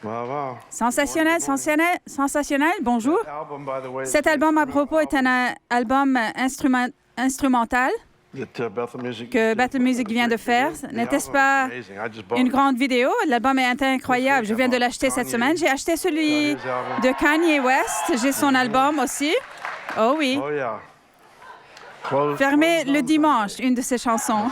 Wow. Sensationnel, sensationnel, sensationnel. Bonjour. Cet album à propos est un album instrumental que Bethel Music vient de faire. N'était-ce pas une grande vidéo? L'album est incroyable. Je viens de l'acheter cette semaine. J'ai acheté celui de Kanye West. J'ai son album aussi. Oh oui. Fermez le dimanche, une de ses chansons.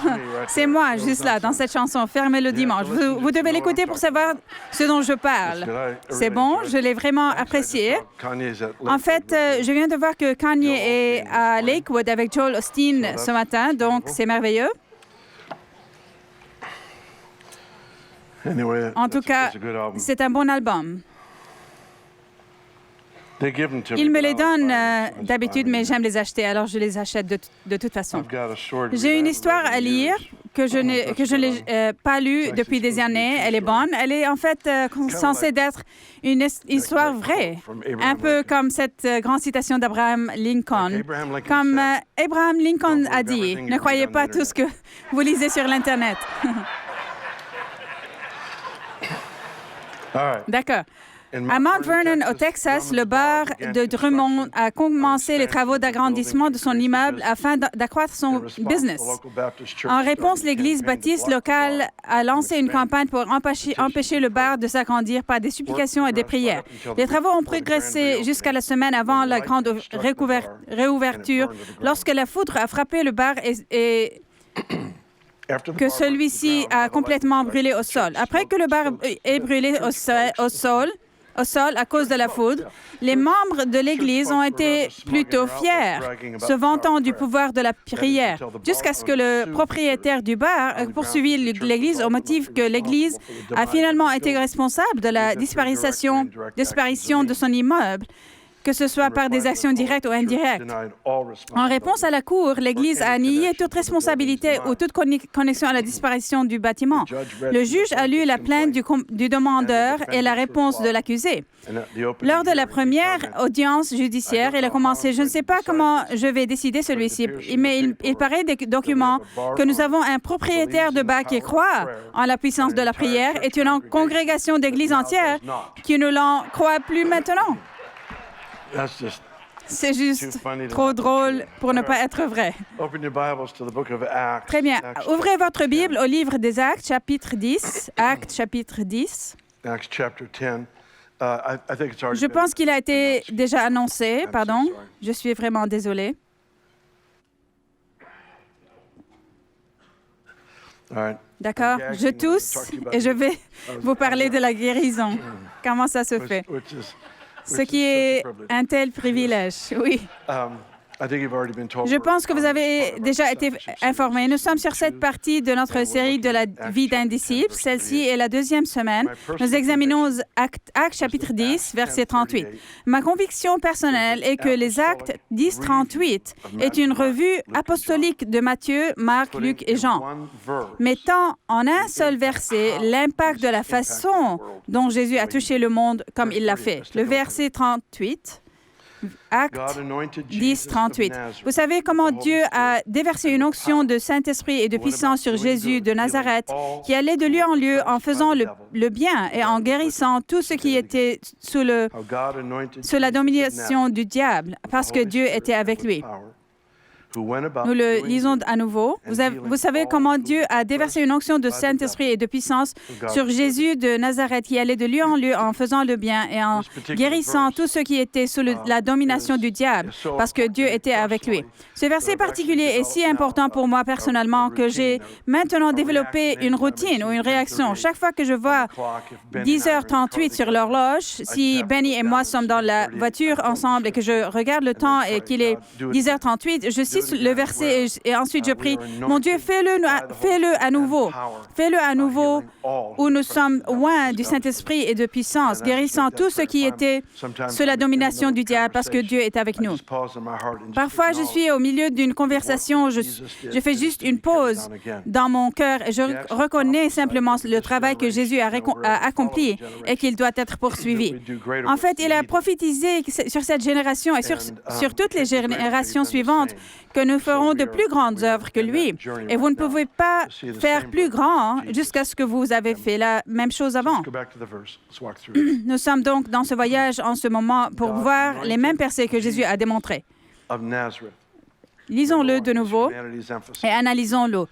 C'est moi, juste là, dans cette chanson. Fermez le dimanche. Vous devez l'écouter pour savoir ce dont je parle. C'est bon, je l'ai vraiment apprécié. En fait, je viens de voir que Kanye est à Lakewood avec Joel Osteen ce matin, donc c'est merveilleux. En tout cas, c'est un bon album. Ils me les donnent d'habitude, mais j'aime les acheter, alors je les achète de toute façon. J'ai une histoire à lire que je n'ai pas lue depuis des années. Elle est bonne. Elle est en fait censée être une histoire vraie, un peu comme cette grande citation d'Abraham Lincoln. Comme Abraham Lincoln a dit, ne croyez pas tout ce que vous lisez sur l'Internet. D'accord. À Mount Vernon, au Texas, le bar de Drummond a commencé les travaux d'agrandissement de son immeuble afin d'accroître son business. En réponse, l'Église baptiste locale a lancé une campagne pour empêcher le bar de s'agrandir par des supplications et des prières. Les travaux ont progressé jusqu'à la semaine avant la grande réouverture, lorsque la foudre a frappé le bar et que celui-ci a complètement brûlé au sol. Après que le bar est brûlé au sol à cause de la foudre, les membres de l'Église ont été plutôt fiers, se vantant du pouvoir de la prière, jusqu'à ce que le propriétaire du bar poursuivi l'Église au motif que l'Église a finalement été responsable de la disparition de son immeuble, que ce soit par des actions directes ou indirectes. En réponse à la Cour, l'Église a nié toute responsabilité ou toute connexion à la disparition du bâtiment. Le juge a lu la plainte du demandeur et la réponse de l'accusé. Lors de la première audience judiciaire, il a commencé « Je ne sais pas comment je vais décider celui-ci, mais il paraît des documents que nous avons un propriétaire de bar qui croit en la puissance de la prière et une congrégation d'églises entières qui ne l'en croit plus maintenant. » C'est juste trop drôle pour ne pas être vrai. Très bien. Ouvrez votre Bible au livre des Actes, chapitre 10. Actes, chapitre 10. Je pense qu'il a été déjà annoncé. Pardon. Je suis vraiment désolée. D'accord. Je tousse et je vais vous parler de la guérison. Comment ça se fait? Ce qui est un tel privilège, oui. Je pense que vous avez déjà été informés. Nous sommes sur cette partie de notre série de la vie d'un disciple. Celle-ci est la deuxième semaine. Nous examinons Actes chapitre 10, verset 38. Ma conviction personnelle est que les Actes 10-38 est une revue apostolique de Matthieu, Marc, Luc et Jean, mettant en un seul verset l'impact de la façon dont Jésus a touché le monde comme il l'a fait. Le verset 38. Acte 10, 38. Vous savez comment Dieu a déversé une onction de Saint-Esprit et de puissance sur Jésus de Nazareth, qui allait de lieu en lieu en faisant le bien et en guérissant tout ce qui était sous la domination du diable, parce que Dieu était avec lui. Nous le lisons à nouveau. Vous savez comment Dieu a déversé une onction de Saint-Esprit et de puissance sur Jésus de Nazareth, qui allait de lieu en lieu en faisant le bien et en guérissant tous ceux qui étaient sous la domination du diable, parce que Dieu était avec lui. Ce verset particulier est si important pour moi personnellement que j'ai maintenant développé une routine ou une réaction. Chaque fois que je vois 10h38 sur l'horloge, si Benny et moi sommes dans la voiture ensemble et que je regarde le temps et qu'il est 10h38, je cite le verset et ensuite je prie, mon Dieu, fais-le à nouveau. Fais-le à nouveau où nous sommes loin du Saint-Esprit et de puissance, guérissant tout ce qui était sous la domination du diable parce que Dieu est avec nous. Parfois, je suis au milieu d'une conversation, je fais juste une pause dans mon cœur et je reconnais simplement le travail que Jésus a accompli et qu'il doit être poursuivi. En fait, il a prophétisé sur cette génération et sur toutes les générations suivantes que nous ferons de plus grandes œuvres que lui. Et vous ne pouvez pas faire plus grand jusqu'à ce que vous avez fait la même chose avant. Nous sommes donc dans ce voyage en ce moment pour voir les mêmes percées que Jésus a démontrées. Lisons-le de nouveau et analysons-le.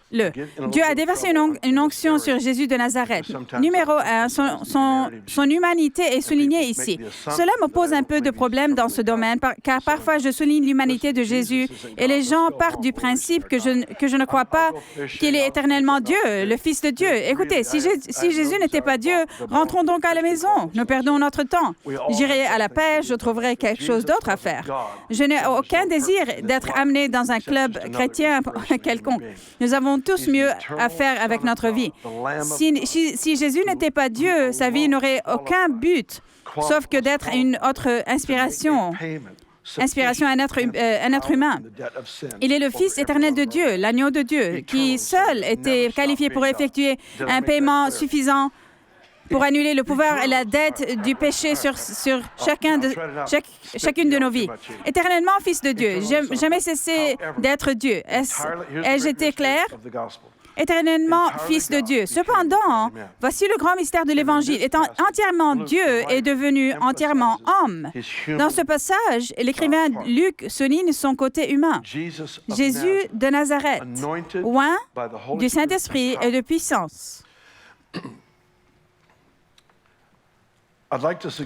Dieu a déversé une onction sur Jésus de Nazareth. Numéro 1, son humanité est soulignée ici. Cela me pose un peu de problème dans ce domaine, car parfois je souligne l'humanité de Jésus et les gens partent du principe que je ne crois pas qu'il est éternellement Dieu, le Fils de Dieu. Écoutez, si Jésus n'était pas Dieu, rentrons donc à la maison. Nous perdons notre temps. J'irai à la pêche, je trouverai quelque chose d'autre à faire. Je n'ai aucun désir d'être amené dans un club chrétien quelconque. Nous avons tous mieux à faire avec notre vie. Si Jésus n'était pas Dieu, sa vie n'aurait aucun but, sauf que d'être une autre inspiration à un être humain. Il est le Fils éternel de Dieu, l'agneau de Dieu, qui seul était qualifié pour effectuer un paiement suffisant pour annuler le pouvoir et la dette du péché sur chacune de nos vies. Éternellement Fils de Dieu, jamais cessé d'être Dieu. Ai-je été clair? Éternellement Fils de Dieu. Cependant, voici le grand mystère de l'Évangile. Étant entièrement Dieu est devenu entièrement homme. Dans ce passage, l'écrivain Luc souligne son côté humain. Jésus de Nazareth, oint du Saint-Esprit et de puissance.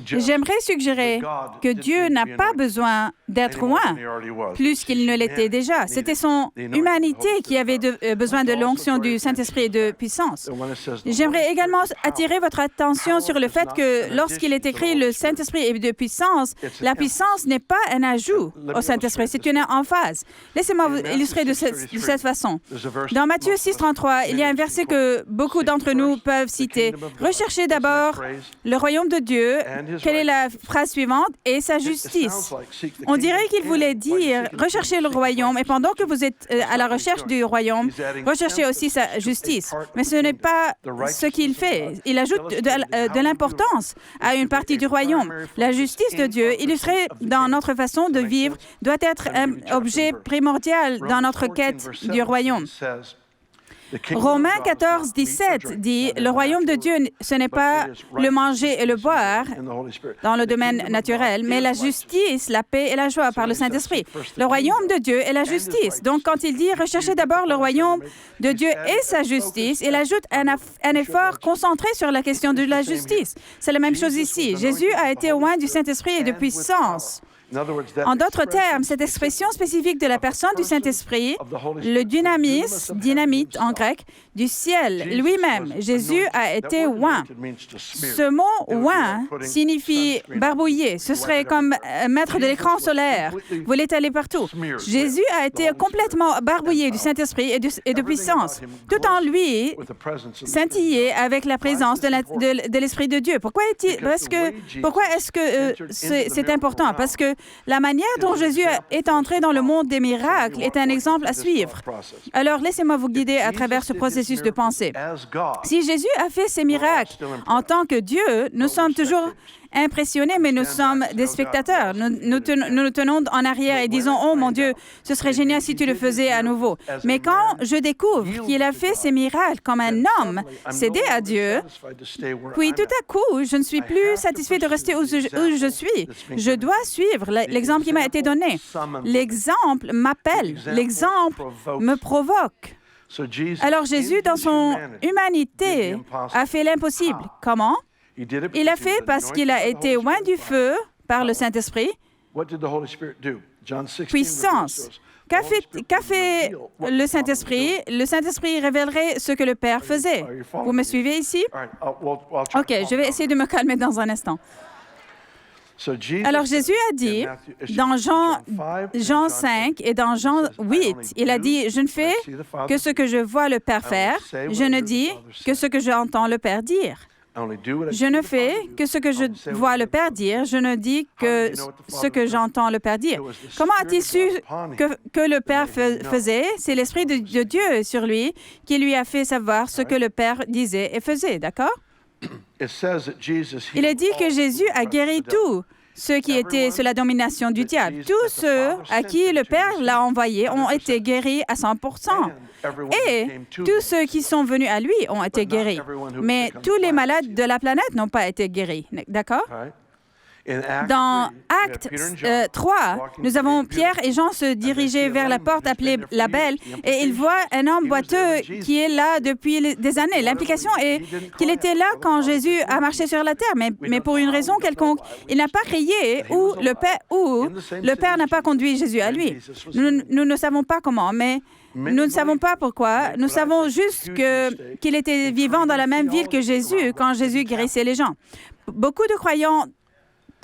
J'aimerais suggérer que Dieu n'a pas besoin d'être oint plus qu'il ne l'était déjà. C'était son humanité qui avait besoin de l'onction du Saint-Esprit et de puissance. J'aimerais également attirer votre attention sur le fait que lorsqu'il est écrit le Saint-Esprit et de puissance, la puissance n'est pas un ajout au Saint-Esprit, c'est une emphase. Laissez-moi vous illustrer de cette façon. Dans Matthieu 6,33, il y a un verset que beaucoup d'entre nous peuvent citer. Recherchez d'abord le royaume de Dieu. Quelle est la phrase suivante? Et sa justice. On dirait qu'il voulait dire, recherchez le royaume, et pendant que vous êtes à la recherche du royaume, recherchez aussi sa justice. Mais ce n'est pas ce qu'il fait. Il ajoute de l'importance à une partie du royaume. La justice de Dieu, illustrée dans notre façon de vivre, doit être un objet primordial dans notre quête du royaume. Romains 14, 17 dit « Le royaume de Dieu, ce n'est pas le manger et le boire dans le domaine naturel, mais la justice, la paix et la joie par le Saint-Esprit. » Le royaume de Dieu est la justice. Donc, quand il dit « Recherchez d'abord le royaume de Dieu et sa justice », il ajoute un effort concentré sur la question de la justice. C'est la même chose ici. Jésus a été oint du Saint-Esprit et de puissance. En d'autres termes, cette expression spécifique de la personne du Saint-Esprit, le dynamite en grec, du ciel lui-même, Jésus a été oint. Ce mot « oint » signifie barbouiller. Ce serait comme mettre de l'écran solaire. Vous l'étalez partout. Jésus a été complètement barbouillé du Saint-Esprit et de puissance, tout en lui scintillé avec la présence de l'Esprit de Dieu. Pourquoi est-ce que c'est important? Parce que la manière dont Jésus est entré dans le monde des miracles est un exemple à suivre. Alors, laissez-moi vous guider à travers ce processus de pensée. Si Jésus a fait ces miracles en tant que Dieu, nous sommes toujours impressionnés, mais nous sommes des spectateurs. Nous nous tenons en arrière et disons « Oh mon Dieu, ce serait génial si tu le faisais à nouveau. » Mais quand je découvre qu'il a fait ces miracles comme un homme, cédé à Dieu, puis tout à coup, je ne suis plus satisfait de rester où je suis. Je dois suivre l'exemple qui m'a été donné. L'exemple m'appelle, l'exemple me provoque. Alors Jésus, dans son humanité, a fait l'impossible. Comment? Il a fait parce qu'il a été oint du feu par le Saint-Esprit. Puissance. Qu'a fait le Saint-Esprit? Le Saint-Esprit révélerait ce que le Père faisait. Vous me suivez ici? OK, je vais essayer de me calmer dans un instant. Alors Jésus a dit, dans Jean 5 et dans Jean 8, il a dit, « Je ne fais que ce que je vois le Père faire, je ne dis que ce que j'entends le Père dire. » Je ne fais que ce que je vois le Père dire, je ne dis que ce que j'entends le Père dire. Comment a-t-il su que le Père faisait? C'est l'Esprit de Dieu sur lui qui lui a fait savoir ce que le Père disait et faisait, d'accord? Il est dit que Jésus a guéri tout ceux qui étaient sous la domination du diable. Tous ceux à qui le Père l'a envoyé ont été guéris à 100%. Et tous ceux qui sont venus à lui ont été guéris. Mais tous les malades de la planète n'ont pas été guéris. D'accord? Dans Actes 3, nous avons Pierre et Jean se diriger vers la porte appelée la Belle et ils voient un homme boiteux qui est là depuis des années. L'implication est qu'il était là quand Jésus a marché sur la terre, mais pour une raison quelconque, il n'a pas crié ou le Père n'a pas conduit Jésus à lui. Nous ne savons pas comment, mais nous ne savons pas pourquoi. Nous savons juste qu'il était vivant dans la même ville que Jésus quand Jésus guérissait les gens. Beaucoup de croyants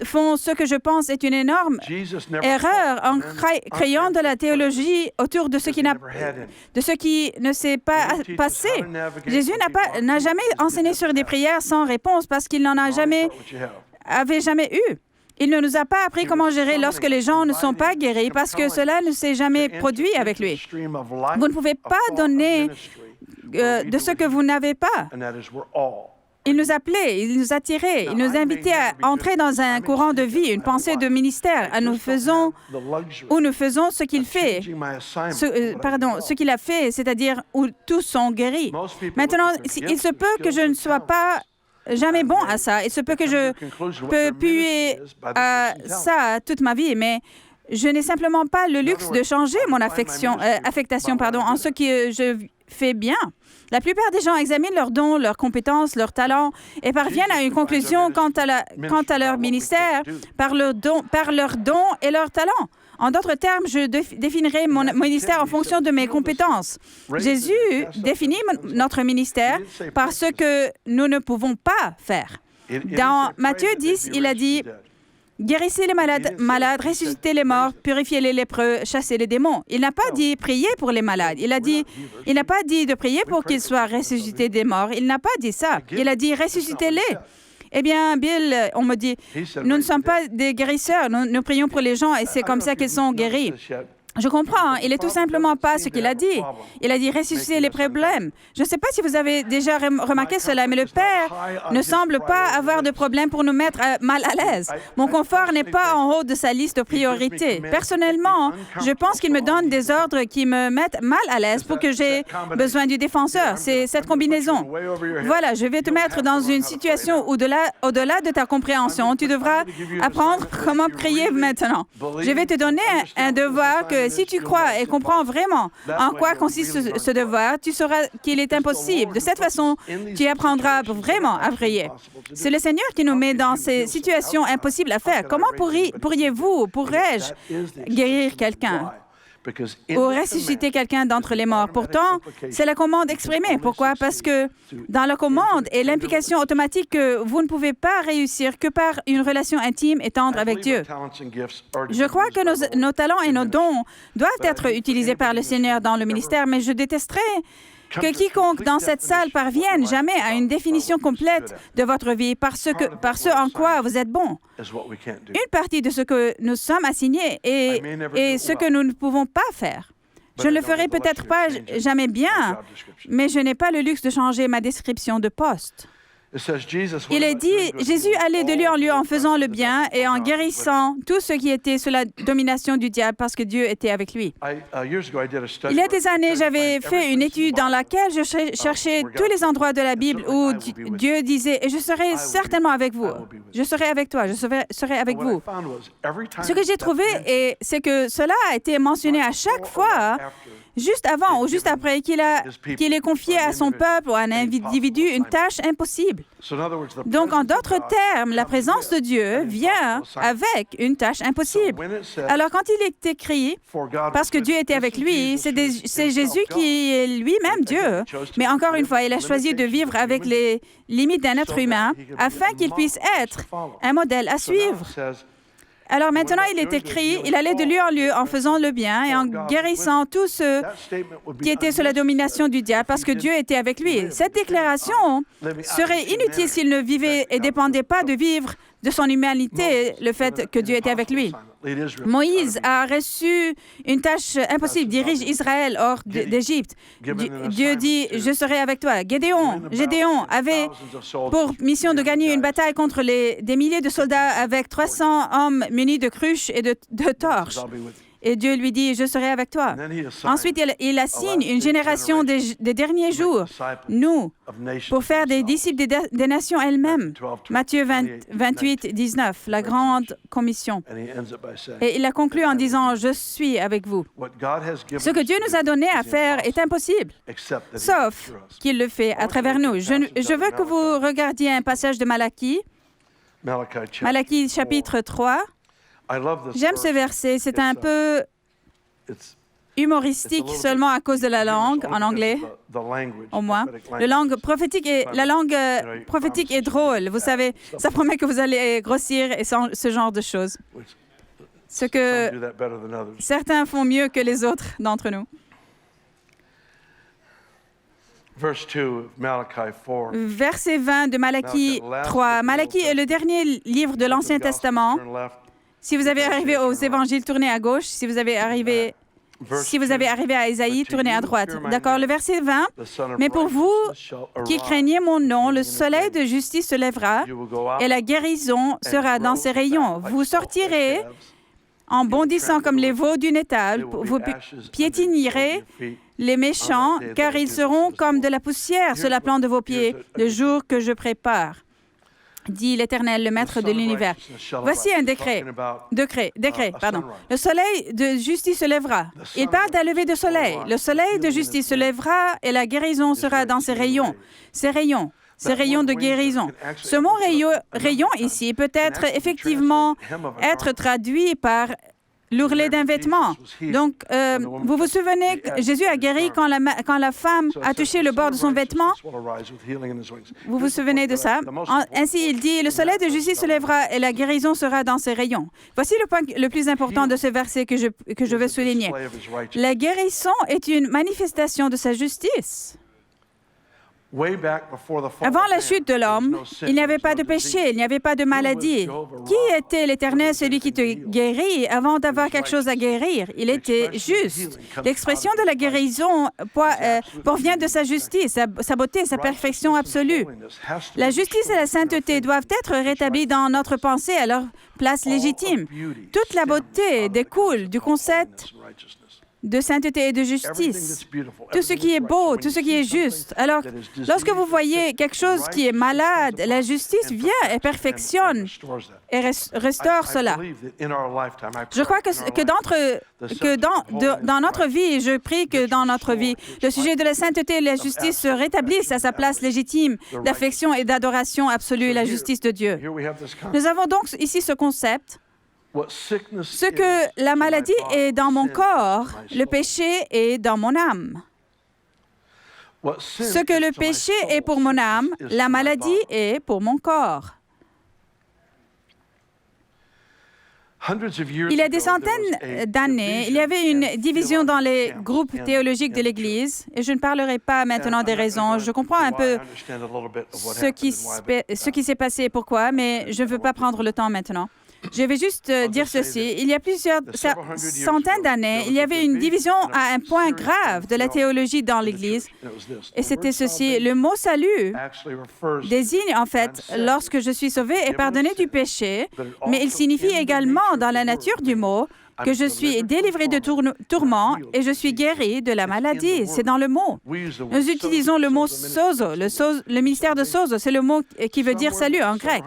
font ce que je pense est une énorme erreur en créant de la théologie autour de ce qui ne s'est pas passé. Jésus n'a jamais enseigné sur des prières sans réponse parce qu'il n'en avait jamais eu. Il ne nous a pas appris comment gérer lorsque les gens ne sont pas guéris parce que cela ne s'est jamais produit avec lui. Vous ne pouvez pas donner de ce que vous n'avez pas. Il nous appelait, il nous attirait, il nous invitait à entrer dans un courant de vie, une pensée de ministère, nous faisons ce qu'il fait, ce qu'il a fait, c'est-à-dire où tous sont guéris. Maintenant, il se peut que je ne sois pas jamais bon à ça, il se peut que je peux puer à ça toute ma vie, mais je n'ai simplement pas le luxe de changer mon affectation en ce que je fais bien. La plupart des gens examinent leurs dons, leurs compétences, leurs talents et parviennent à une conclusion quant à leur ministère par leurs dons et leurs talents. En d'autres termes, je définirai mon ministère en fonction de mes compétences. Jésus définit notre ministère par ce que nous ne pouvons pas faire. Dans Matthieu 10, il a dit « Guérissez les malades, ressuscitez les morts, purifiez les lépreux, chassez les démons. » Il n'a pas dit « Priez pour les malades ». Il n'a pas dit de prier pour qu'ils soient ressuscités des morts. Il n'a pas dit ça. Il a dit « Ressuscitez-les ». Eh bien, Bill, on me dit « Nous ne sommes pas des guérisseurs, nous prions pour les gens et c'est comme ça qu'ils sont guéris. » Je comprends, il n'est tout simplement pas ce qu'il a dit. Il a dit ressusciter les problèmes. Je ne sais pas si vous avez déjà remarqué cela, mais le Père ne semble pas avoir de problème pour nous mettre mal à l'aise. Mon confort n'est pas en haut de sa liste de priorités. Personnellement, je pense qu'il me donne des ordres qui me mettent mal à l'aise pour que j'ai besoin du défenseur. C'est cette combinaison. Voilà, je vais te mettre dans une situation au-delà de ta compréhension. Tu devras apprendre comment prier maintenant. Je vais te donner un devoir que si tu crois et comprends vraiment en quoi consiste ce devoir, tu sauras qu'il est impossible. De cette façon, tu apprendras vraiment à prier. C'est le Seigneur qui nous met dans ces situations impossibles à faire. Comment pourrais-je guérir quelqu'un ou ressusciter quelqu'un d'entre les morts? Pourtant, c'est la commande exprimée. Pourquoi? Parce que dans la commande est l'implication automatique que vous ne pouvez pas réussir que par une relation intime et tendre avec Dieu. Je crois que nos talents et nos dons doivent être utilisés par le Seigneur dans le ministère, mais je détesterais que quiconque dans cette salle parvienne jamais à une définition complète de votre vie par ce en quoi vous êtes bon. Une partie de ce que nous sommes assignés est ce que nous ne pouvons pas faire. Je ne le ferai peut-être pas jamais bien, mais je n'ai pas le luxe de changer ma description de poste. Il est dit, Jésus allait de lieu en lieu en faisant le bien et en guérissant tous ceux qui étaient sous la domination du diable parce que Dieu était avec lui. Il y a des années, j'avais fait une étude dans laquelle je cherchais tous les endroits de la Bible où Dieu disait « Et je serai certainement avec vous. Je serai avec toi. Je serai avec vous. » Ce que j'ai trouvé, c'est que cela a été mentionné à chaque fois juste avant ou juste après qu'il ait confié à son peuple ou à un individu une tâche impossible. Donc, en d'autres termes, la présence de Dieu vient avec une tâche impossible. Alors, quand il est écrit, parce que Dieu était avec lui, c'est Jésus qui est lui-même Dieu. Mais encore une fois, il a choisi de vivre avec les limites d'un être humain afin qu'il puisse être un modèle à suivre. Alors maintenant, il est écrit, il allait de lieu en lieu en faisant le bien et en guérissant tous ceux qui étaient sous la domination du diable parce que Dieu était avec lui. Cette déclaration serait inutile s'il ne vivait et dépendait pas de vivre de son humanité, le fait que Dieu était avec lui. Moïse a reçu une tâche impossible, dirige Israël hors d'Égypte. Dieu dit, je serai avec toi. Gédéon avait pour mission de gagner une bataille contre des milliers de soldats avec 300 hommes munis de cruches et de torches. Et Dieu lui dit, je serai avec toi. Ensuite, il assigne une génération des derniers jours, nous, pour faire des disciples des nations elles-mêmes. Matthieu 28, 19, la grande commission. Et il a conclu en disant, je suis avec vous. Ce que Dieu nous a donné à faire est impossible, sauf qu'il le fait à travers nous. Je veux que vous regardiez un passage de Malachie, Malachie chapitre 3. J'aime ce verset, c'est un peu humoristique seulement à cause de la langue, en anglais, au moins. La langue prophétique est drôle, vous savez, ça promet que vous allez grossir et ce genre de choses. Ce que certains font mieux que les autres d'entre nous. Verset 20 de Malachie 3. Malachie est le dernier livre de l'Ancien Testament. Si vous avez arrivé aux évangiles, tournez à gauche. Si vous avez arrivé à Ésaïe, tournez à droite. D'accord, le verset 20. Mais pour vous qui craignez mon nom, le soleil de justice se lèvera et la guérison sera dans ses rayons. Vous sortirez en bondissant comme les veaux d'une étable. Vous piétinerez les méchants, car ils seront comme de la poussière sur la plante de vos pieds, le jour que je prépare, dit l'Éternel, le Maître de l'univers. Voici un décret. Le soleil de justice se lèvera. Il parle d'un lever de soleil. Le soleil de justice se lèvera et la guérison sera dans ses rayons. Ces rayons de guérison. Ce mot rayon ici peut effectivement être traduit par l'ourlet d'un vêtement. Donc, vous vous souvenez que Jésus a guéri quand la femme a touché le bord de son vêtement? Vous vous souvenez de ça? Ainsi, il dit, le soleil de justice se lèvera et la guérison sera dans ses rayons. Voici le point le plus important de ce verset que je veux souligner. La guérison est une manifestation de sa justice. Avant la chute de l'homme, il n'y avait pas de péché, il n'y avait pas de maladie. Qui était l'Éternel, celui qui te guérit, avant d'avoir quelque chose à guérir? Il était juste. L'expression de la guérison provient de sa justice, sa beauté, sa perfection absolue. La justice et la sainteté doivent être rétablies dans notre pensée à leur place légitime. Toute la beauté découle du concept de sainteté et de justice. Tout ce qui est beau, tout ce qui est juste. Alors, lorsque vous voyez quelque chose qui est malade, la justice vient et perfectionne et restaure cela. Je crois que dans notre vie, je prie que dans notre vie, le sujet de la sainteté et de la justice se rétablisse à sa place légitime d'affection et d'adoration absolue, la justice de Dieu. Nous avons donc ici ce concept. Ce que la maladie est dans mon corps, le péché est dans mon âme. Ce que le péché est pour mon âme, la maladie est pour mon corps. Il y a des centaines d'années, il y avait une division dans les groupes théologiques de l'Église, et je ne parlerai pas maintenant des raisons. Je comprends un peu ce qui s'est passé et pourquoi, mais je ne veux pas prendre le temps maintenant. Je vais juste dire ceci. Il y a plusieurs centaines d'années, il y avait une division à un point grave de la théologie dans l'Église. Et c'était ceci. Le mot « salut » désigne en fait lorsque je suis sauvé et pardonné du péché, mais il signifie également dans la nature du mot que je suis délivré de tourments et je suis guéri de la maladie. C'est dans le mot. Nous utilisons le mot sozo. Le ministère de sozo, c'est le mot qui veut dire salut en grec.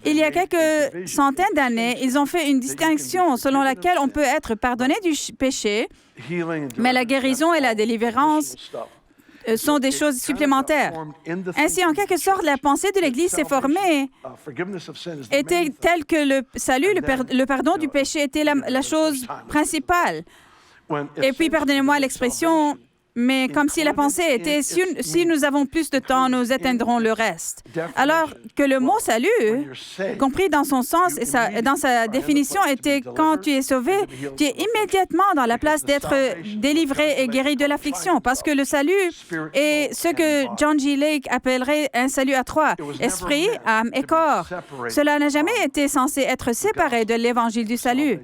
Il y a quelques centaines d'années, ils ont fait une distinction selon laquelle on peut être pardonné du péché, mais la guérison et la délivrance sont des choses supplémentaires. Ainsi, en quelque sorte, la pensée de l'Église s'est formée, était telle que le salut, le pardon du péché était la chose principale. Et puis, pardonnez-moi l'expression, mais comme si la pensée était, si nous avons plus de temps, nous atteindrons le reste. Alors que le mot « salut », compris dans son sens et dans sa définition, était quand tu es sauvé, tu es immédiatement dans la place d'être délivré et guéri de l'affliction, parce que le salut est ce que John G. Lake appellerait un salut à trois, esprit, âme et corps. Cela n'a jamais été censé être séparé de l'évangile du salut.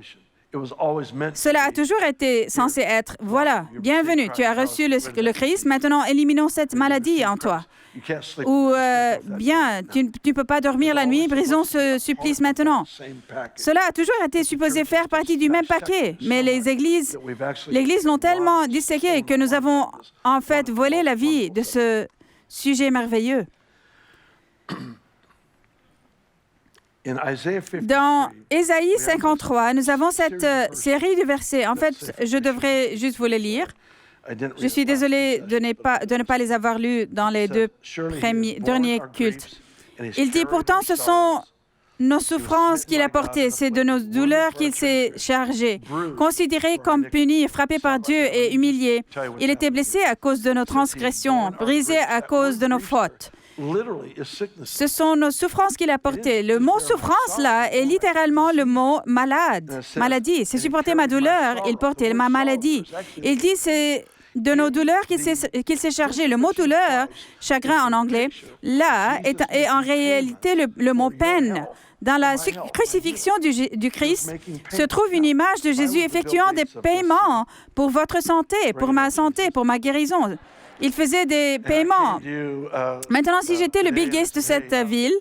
Cela a toujours été censé être, voilà, bienvenue, tu as reçu le Christ, maintenant éliminons cette maladie en toi. Ou bien, tu ne peux pas dormir la nuit, brisons ce supplice maintenant. Cela a toujours été supposé faire partie du même paquet, mais l'Église l'ont tellement disséqué que nous avons en fait volé la vie de ce sujet merveilleux. Dans Ésaïe 53, nous avons cette série de versets. En fait, je devrais juste vous les lire. Je suis désolée de ne pas les avoir lus dans les derniers cultes. Il dit, pourtant, ce sont nos souffrances qu'il a portées, c'est de nos douleurs qu'il s'est chargé. Considéré comme puni, frappé par Dieu et humilié, il était blessé à cause de nos transgressions, brisé à cause de nos fautes. Ce sont nos souffrances qu'il a portées. Le mot « souffrance » là est littéralement le mot « malade », maladie. C'est supporter ma douleur, il portait ma maladie. Il dit c'est de nos douleurs qu'il s'est chargé. Le mot « douleur », chagrin en anglais, là est en réalité le mot « peine ». Dans la crucifixion du Christ se trouve une image de Jésus effectuant des paiements pour votre santé, pour ma guérison. Il faisait des paiements. Maintenant, si j'étais le Bill Gates de cette ville,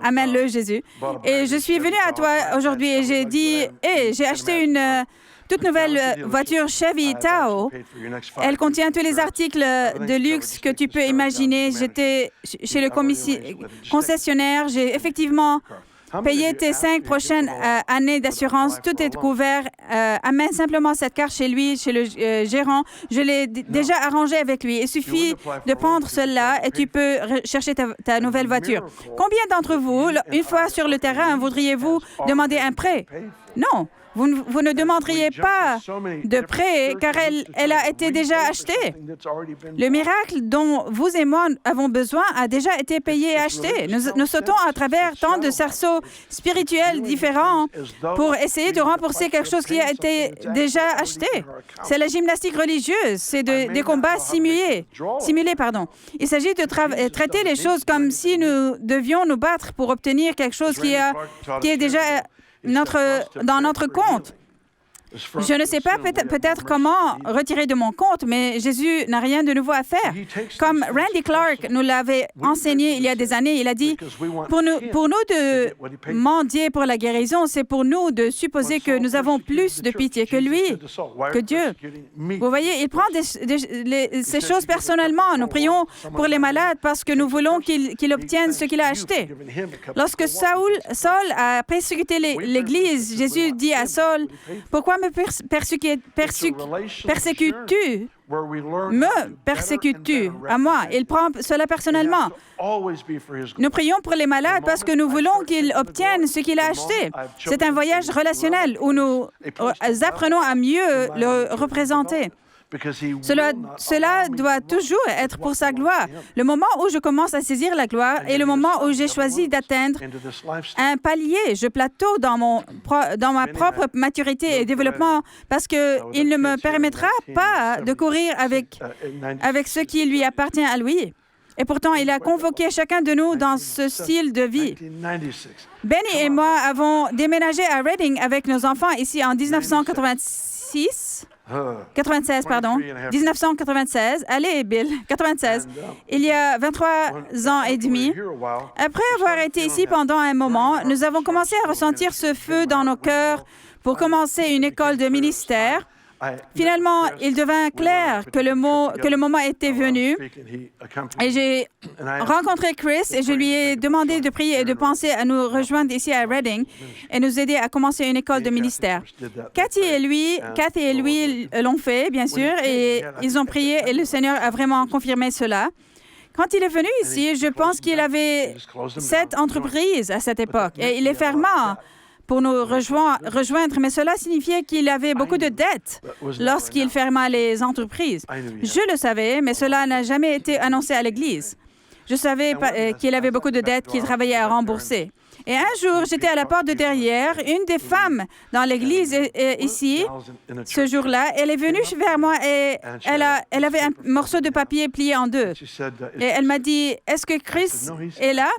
amène-le, Jésus, et je suis venu à toi aujourd'hui et j'ai dit, j'ai acheté une toute nouvelle voiture Chevy Tahoe. Elle contient tous les articles de luxe que tu peux imaginer. J'étais chez le concessionnaire, j'ai effectivement payé tes 5 prochaines années d'assurance. Tout est couvert. Amène simplement cette carte chez lui, chez le gérant. Je l'ai déjà arrangé avec lui. Il suffit de prendre celle-là et tu peux chercher ta nouvelle voiture. Combien d'entre vous, une fois sur le terrain, voudriez-vous demander un prêt? Non. Vous ne demanderiez pas de prêt car elle a été déjà achetée. Le miracle dont vous et moi avons besoin a déjà été payé et acheté. Nous sautons à travers tant de cerceaux spirituels différents pour essayer de rembourser quelque chose qui a été déjà acheté. C'est la gymnastique religieuse, c'est des combats simulés. Il s'agit de traiter les choses comme si nous devions nous battre pour obtenir quelque chose qui est déjà dans notre compte. Je ne sais pas peut-être comment retirer de mon compte, mais Jésus n'a rien de nouveau à faire. Comme Randy Clark nous l'avait enseigné il y a des années, il a dit, pour nous de mendier pour la guérison, c'est pour nous de supposer que nous avons plus de pitié que lui, que Dieu. Vous voyez, il prend ces choses personnellement. Nous prions pour les malades parce que nous voulons qu'il obtienne ce qu'il a acheté. Lorsque Saul a persécuté l'Église, Jésus dit à Saul, « Pourquoi me persécutes-tu à moi? » Il prend cela personnellement. Nous prions pour les malades parce que nous voulons qu'ils obtiennent ce qu'il a acheté. C'est un voyage relationnel où nous apprenons à mieux le représenter. Cela doit toujours être pour sa gloire. Le moment où je commence à saisir la gloire est le moment où j'ai choisi d'atteindre un plateau dans ma propre maturité et développement parce qu'il ne me permettra pas de courir avec ce qui lui appartient à lui. Et pourtant, il a convoqué chacun de nous dans ce style de vie. Benny et moi avons déménagé à Reading avec nos enfants ici en 1996. 1996. Allez, Bill, 96. Il y a 23 ans et demi. Après avoir été ici pendant un moment, nous avons commencé à ressentir ce feu dans nos cœurs pour commencer une école de ministère. Finalement, il devint clair que le moment était venu et j'ai rencontré Chris et je lui ai demandé de prier et de penser à nous rejoindre ici à Reading et nous aider à commencer une école de ministère. Cathy et lui l'ont fait, bien sûr, et ils ont prié et le Seigneur a vraiment confirmé cela. Quand il est venu ici, je pense qu'il avait 7 entreprises à cette époque et il est fermant pour nous rejoindre, mais cela signifiait qu'il avait beaucoup de dettes lorsqu'il ferma les entreprises. Je le savais, mais cela n'a jamais été annoncé à l'Église. Je savais qu'il avait beaucoup de dettes qu'il travaillait à rembourser. Et un jour, j'étais à la porte de derrière. Une des femmes dans l'église ici, ce jour-là, elle est venue vers moi et elle avait un morceau de papier plié en deux. Et elle m'a dit, est-ce que Chris est là?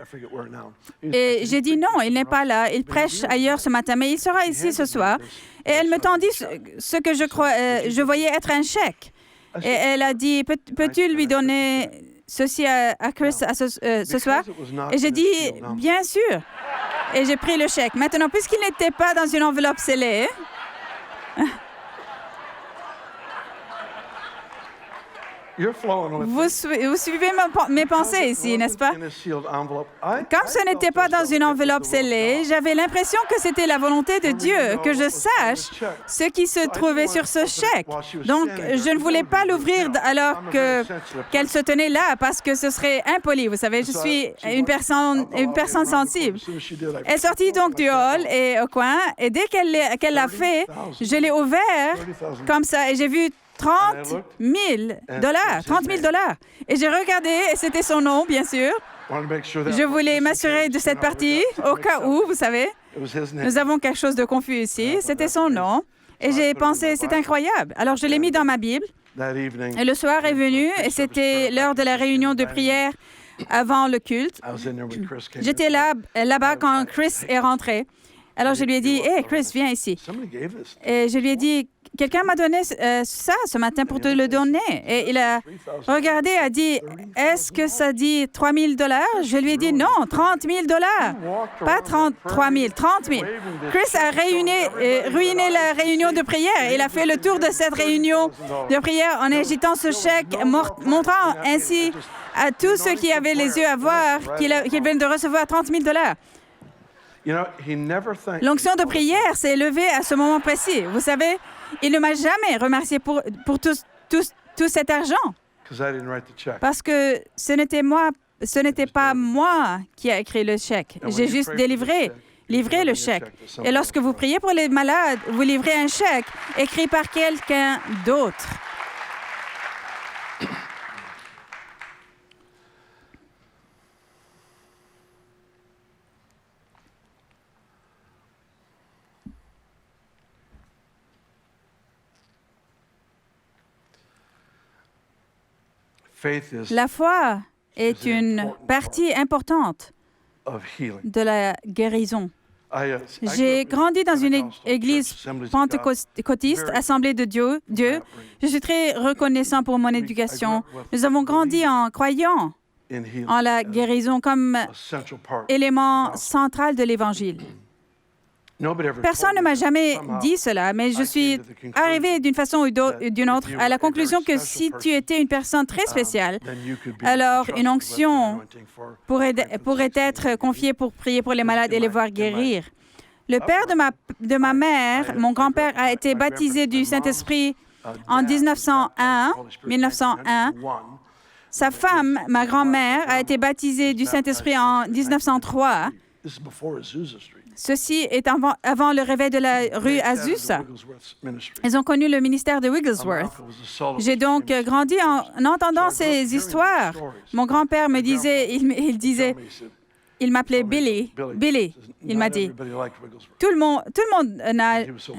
Et j'ai dit, non, il n'est pas là. Il prêche ailleurs ce matin, mais il sera ici ce soir. Et elle me tendit ce que je voyais être un chèque. Et elle a dit, peux-tu lui donner ceci à Chris ce soir? Et j'ai dit, bien sûr. Et j'ai pris le chèque. Maintenant, puisqu'il n'était pas dans une enveloppe scellée, vous suivez mes pensées ici, n'est-ce pas? Comme ce n'était pas dans une enveloppe scellée, j'avais l'impression que c'était la volonté de Dieu, que je sache ce qui se trouvait sur ce chèque. Donc, je ne voulais pas l'ouvrir alors qu'elle se tenait là, parce que ce serait impoli. Vous savez, je suis une personne sensible. Elle sortit donc du hall et au coin, et dès qu'elle l'a fait, je l'ai ouvert comme ça, et j'ai vu 30 000 $. Et j'ai regardé, et c'était son nom, bien sûr. Je voulais m'assurer de cette partie, au cas où, vous savez. Nous avons quelque chose de confus ici. C'était son nom. Et j'ai pensé, c'est incroyable. Alors, je l'ai mis dans ma Bible. Et le soir est venu, et c'était l'heure de la réunion de prière avant le culte. J'étais là-bas quand Chris est rentré. Alors, je lui ai dit, « Hey, Chris, viens ici. » Et je lui ai dit, « Quelqu'un m'a donné ça ce matin pour te le donner. » Et il a regardé et a dit, « Est-ce que ça dit 3 000 $? » Je lui ai dit, « Non, 30 000 $. Pas 33 000, 30 000. » Chris a ruiné la réunion de prière. Il a fait le tour de cette réunion de prière en agitant ce chèque, montrant ainsi à tous ceux qui avaient les yeux à voir qu'il venait de recevoir 30 000 $. L'onction de prière s'est élevée à ce moment précis. Vous savez, il ne m'a jamais remercié pour tout cet argent. Parce que ce n'était pas moi qui a écrit le chèque. J'ai juste livré le chèque. Et lorsque vous priez pour les malades, vous livrez un chèque écrit par quelqu'un d'autre. La foi est une partie importante de la guérison. J'ai grandi dans une église pentecôtiste, Assemblée de Dieu. Je suis très reconnaissant pour mon éducation. Nous avons grandi en croyant en la guérison comme élément central de l'Évangile. Personne ne m'a jamais dit cela, mais je suis arrivé d'une façon ou d'une autre à la conclusion que si tu étais une personne très spéciale, alors une onction pourrait être confiée pour prier pour les malades et les voir guérir. Le père de ma mère, mon grand-père, a été baptisé du Saint-Esprit en 1901. Sa femme, ma grand-mère, a été baptisée du Saint-Esprit en 1903. Ceci est avant le réveil de la rue Azusa. Ils ont connu le ministère de Wigglesworth. J'ai donc grandi en entendant ces histoires. Mon grand-père me disait, il m'appelait Billy. Billy, il m'a dit. Tout le monde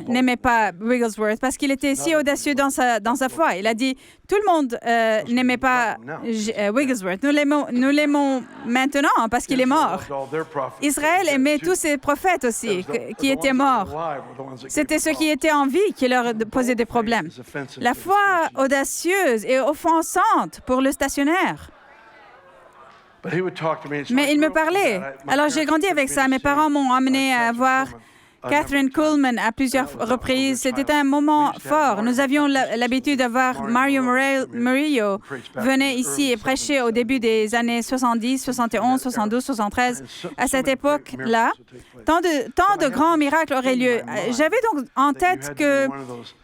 n'aimait pas Wigglesworth parce qu'il était si audacieux dans sa foi. Il a dit, tout le monde n'aimait pas Wigglesworth. Nous l'aimons maintenant parce qu'il est mort. Israël aimait tous ses prophètes aussi qui étaient morts. C'était ceux qui étaient en vie qui leur posaient des problèmes. La foi audacieuse et offensante pour le stationnaire. Mais il me parlait. Alors, j'ai grandi avec ça. Mes parents m'ont amené à voir Catherine Kuhlman à plusieurs reprises. C'était un moment fort. Nous avions l'habitude d'avoir Mario Murillo venait ici et prêchait au début des années 70, 71, 72, 73. À cette époque-là, tant de grands miracles auraient lieu. J'avais donc en tête que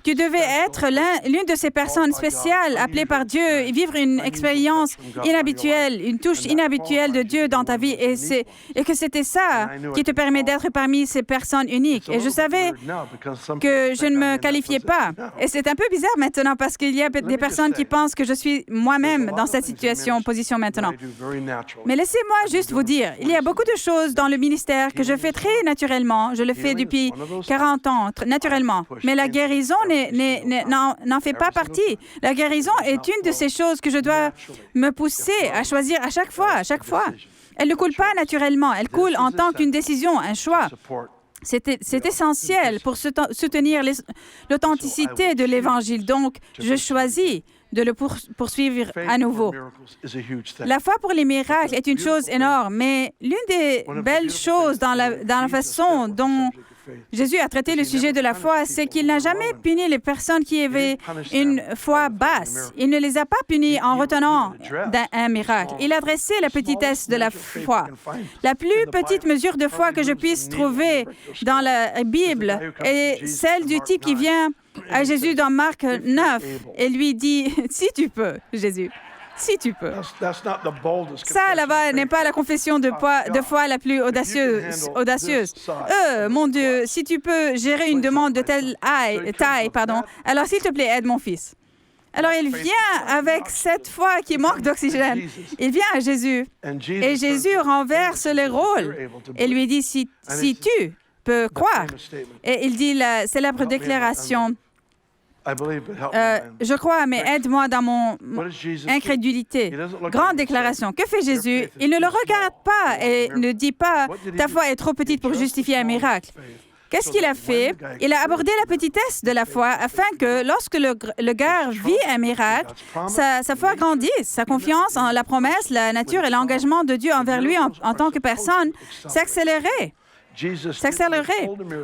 tu devais être l'une de ces personnes spéciales appelées par Dieu et vivre une expérience inhabituelle, une touche inhabituelle de Dieu dans ta vie et que c'était ça qui te permet d'être parmi ces personnes uniques. clinique et je savais que je ne me qualifiais pas. Et c'est un peu bizarre maintenant parce qu'il y a des personnes qui pensent que je suis moi-même dans cette position maintenant. Mais laissez-moi juste vous dire, il y a beaucoup de choses dans le ministère que je fais très naturellement. Je le fais depuis 40 ans, naturellement. Mais la guérison n'en fait pas partie. La guérison est une de ces choses que je dois me pousser à choisir à chaque fois. Elle ne coule pas naturellement. Elle coule en tant qu'une décision, un choix. C'est essentiel pour soutenir l'authenticité de l'Évangile. Donc, je choisis de le poursuivre à nouveau. La foi pour les miracles est une chose énorme, mais l'une des belles choses dans la façon dont Jésus a traité le sujet de la foi, c'est qu'il n'a jamais puni les personnes qui avaient une foi basse. Il ne les a pas punies en retenant un miracle. Il a adressé la petitesse de la foi. La plus petite mesure de foi que je puisse trouver dans la Bible est celle du type qui vient à Jésus dans Marc 9 et lui dit « Si tu peux, Jésus. » Si tu peux. Ça, là-bas, n'est pas la confession de foi la plus audacieuse. Mon Dieu, si tu peux gérer une demande de telle taille, alors s'il te plaît, aide mon fils. Alors, il vient avec cette foi qui manque d'oxygène. Il vient à Jésus. Et Jésus renverse les rôles et lui dit, si tu peux croire. Et il dit la célèbre déclaration, je crois, mais aide-moi dans mon incrédulité. Grande déclaration. Que fait Jésus? Il ne le regarde pas et ne dit pas « ta foi est trop petite pour justifier un miracle ». Qu'est-ce qu'il a fait? Il a abordé la petitesse de la foi afin que lorsque le gars vit un miracle, sa foi grandisse, sa confiance en la promesse, la nature et l'engagement de Dieu envers lui en tant que personne s'accélérait.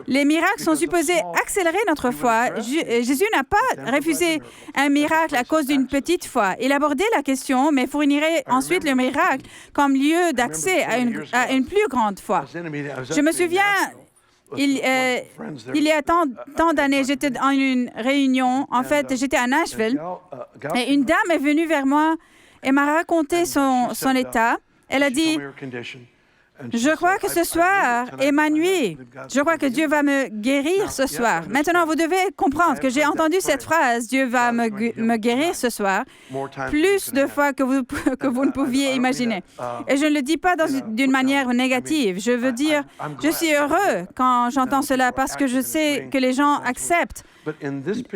Les miracles sont supposés accélérer notre foi. Jésus n'a pas refusé un miracle à cause d'une petite foi. Il abordait la question, mais fournirait ensuite le miracle comme lieu d'accès à une plus grande foi. Je me souviens, il y a tant d'années, j'étais dans une réunion. En fait, j'étais à Nashville et une dame est venue vers moi et m'a raconté son état. Elle a dit... Je crois que ce soir est ma nuit. Je crois que Dieu va me guérir ce soir. Maintenant, vous devez comprendre que j'ai entendu cette phrase, Dieu va me guérir ce soir, plus de fois que vous ne pouviez imaginer. Et je ne le dis pas d'une manière négative. Je veux dire, je suis heureux quand j'entends cela parce que je sais que les gens acceptent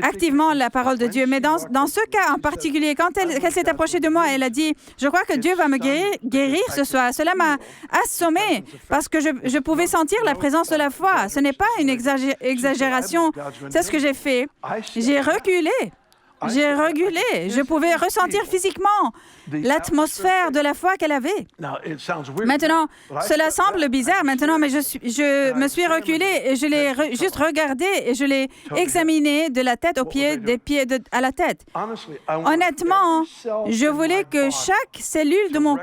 activement la parole de Dieu. Mais dans ce cas en particulier, quand elle s'est approchée de moi, elle a dit, je crois que Dieu va me guérir ce soir. Cela m'a assommé parce que je pouvais sentir la présence de la foi. Ce n'est pas une exagération. C'est ce que j'ai fait. J'ai reculé. Je pouvais ressentir physiquement l'atmosphère de la foi qu'elle avait. Maintenant, cela semble bizarre maintenant, mais je me suis reculée et je l'ai juste regardé et je l'ai examiné de la tête aux pieds, des pieds à la tête. Honnêtement, je voulais que chaque cellule de mon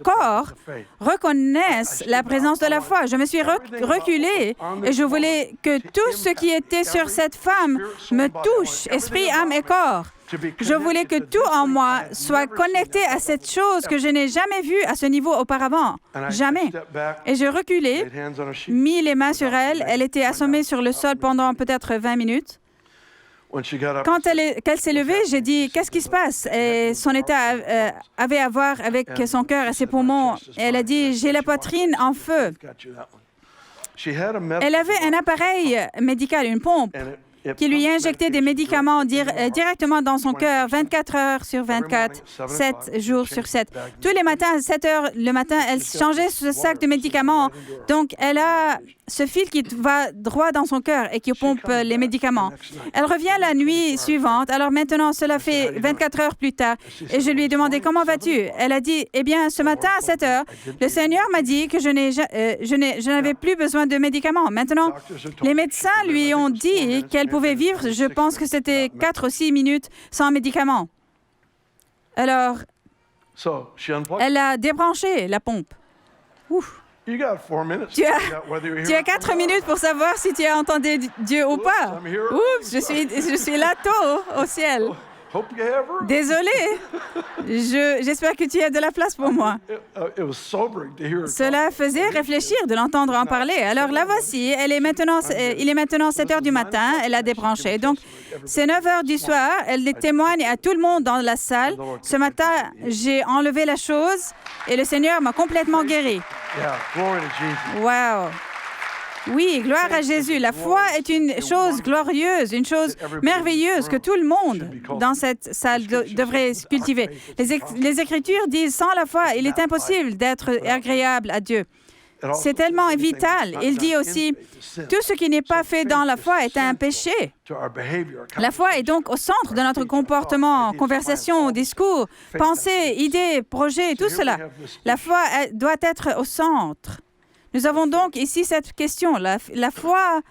corps reconnaisse la présence de la foi. Je me suis reculée et je voulais que tout ce qui était sur cette femme me touche, esprit, âme et corps. Je voulais que tout en moi soit connecté à cette chose que je n'ai jamais vue à ce niveau auparavant. Jamais. Et j'ai reculé, mis les mains sur elle. Elle était assommée sur le sol pendant peut-être 20 minutes. Quand qu'elle s'est levée, j'ai dit « Qu'est-ce qui se passe ?» Et son état avait à voir avec son cœur et ses poumons. Et elle a dit « J'ai la poitrine en feu. » Elle avait un appareil médical, une pompe, qui lui injectait des médicaments directement dans son cœur, 24 heures sur 24, 7 jours sur 7. Tous les matins, à 7 heures le matin, elle changeait ce sac de médicaments. Donc, elle a ce fil qui va droit dans son cœur et qui pompe les médicaments. Elle revient la nuit suivante. Alors maintenant, cela fait 24 heures plus tard. Et je lui ai demandé, comment vas-tu? Elle a dit, eh bien, ce matin à 7 heures, le Seigneur m'a dit que je n'avais plus besoin de médicaments. Maintenant, les médecins lui ont dit qu'elle pouvait vivre, je pense que c'était 4 ou 6 minutes sans médicaments. Alors, elle a débranché la pompe. Ouf. Tu as 4 minutes pour savoir si tu as entendu Dieu ou pas. Oups, je suis là tôt au ciel. Désolé, j'espère que tu as de la place pour moi. Cela faisait réfléchir de l'entendre en parler. Alors la voici, il est maintenant 7 heures du matin, elle a débranché. Donc, c'est 9 heures du soir, elle témoigne à tout le monde dans la salle. Ce matin, j'ai enlevé la chose et le Seigneur m'a complètement guéri. Wow! Oui, gloire à Jésus. La foi est une chose glorieuse, une chose merveilleuse que tout le monde dans cette salle devrait cultiver. Les Écritures disent, sans la foi, il est impossible d'être agréable à Dieu. C'est tellement vital. Il dit aussi, tout ce qui n'est pas fait dans la foi est un péché. La foi est donc au centre de notre comportement, conversation, discours, pensée, idées, projets, tout cela. La foi doit être au centre. Nous avons donc ici cette question, la foi.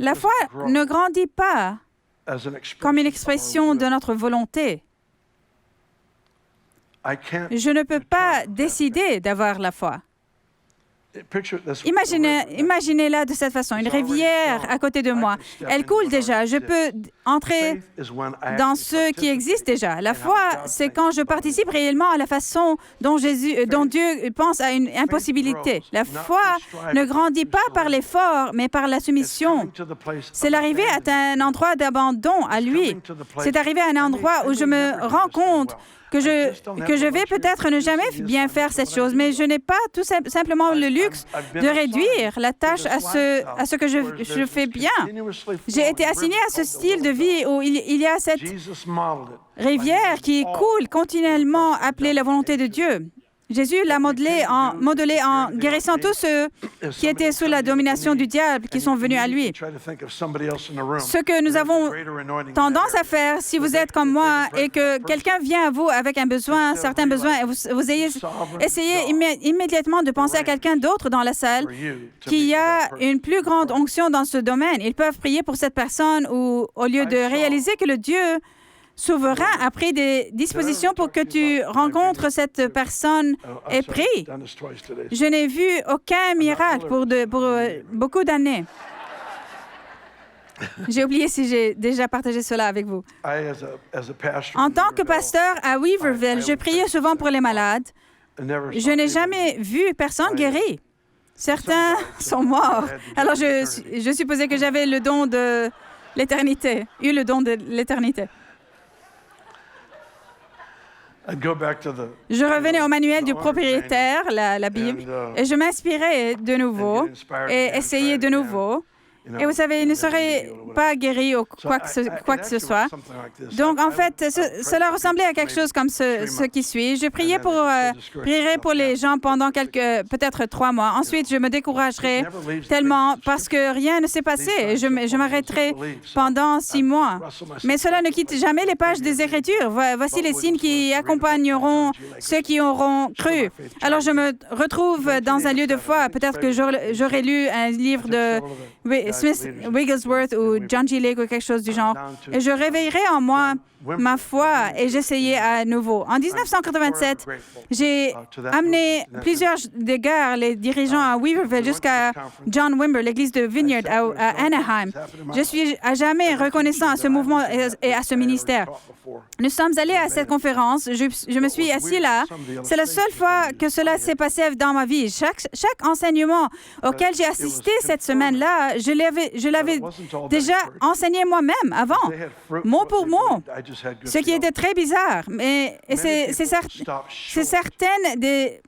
La foi ne grandit pas comme une expression de notre volonté. Je ne peux pas décider d'avoir la foi. Imaginez-la de cette façon, une rivière à côté de moi. Elle coule déjà. Je peux entrer dans ce qui existe déjà. La foi, c'est quand je participe réellement à la façon dont Dieu pense à une impossibilité. La foi ne grandit pas par l'effort, mais par la soumission. C'est l'arrivée à un endroit d'abandon à lui. C'est arriver à un endroit où je me rends compte que je vais peut-être ne jamais bien faire cette chose, mais je n'ai pas tout simplement le luxe de réduire la tâche à ce que je fais bien. J'ai été assigné à ce style de vie où il y a cette rivière qui coule continuellement, appelée la volonté de Dieu. Jésus l'a modelé en guérissant tous ceux qui étaient sous la domination du diable, qui sont venus à lui. Ce que nous avons tendance à faire, si vous êtes comme moi et que quelqu'un vient à vous avec un besoin, certains besoins, et vous essayez immédiatement de penser à quelqu'un d'autre dans la salle qui a une plus grande onction dans ce domaine. Ils peuvent prier pour cette personne ou au lieu de réaliser que le Dieu souverain a pris des dispositions pour que tu rencontres cette personne et prie. Je n'ai vu aucun miracle pour beaucoup d'années. J'ai oublié si j'ai déjà partagé cela avec vous. En tant que pasteur à Weaverville, je priais souvent pour les malades. Je n'ai jamais vu personne guéri. Certains sont morts. Alors, je supposais que j'avais le don de l'éternité, eu le don de l'éternité. Je revenais au manuel du propriétaire, la Bible, et je m'inspirais de nouveau et essayais de nouveau. Et vous savez, il ne serait pas guéri ou quoi que ce soit. Donc, en fait, cela ressemblait à quelque chose comme ce qui suit. Je prierai pour les gens pendant peut-être 3 mois. Ensuite, je me découragerai tellement parce que rien ne s'est passé. Et je m'arrêterai pendant 6 mois. Mais cela ne quitte jamais les pages des Écritures. Voici les signes qui accompagneront ceux qui auront cru. Alors, je me retrouve dans un lieu de foi. Peut-être que j'aurais lu un livre de Smith Wigglesworth ou John G. Lake ou quelque chose du genre. Et je réveillerai en moi ma foi et j'essayais à nouveau. En 1987, j'ai amené plusieurs des gars, les dirigeants à Weaverville jusqu'à John Wimber, l'église de Vineyard à Anaheim. Je suis à jamais reconnaissant à ce mouvement et à ce ministère. Nous sommes allés à cette conférence. Je me suis assis là. C'est la seule fois que cela s'est passé dans ma vie. Chaque enseignement auquel j'ai assisté cette semaine-là, je l'avais déjà enseigné moi-même avant, mot pour mot. Ce qui était très bizarre, mais c'est certaines des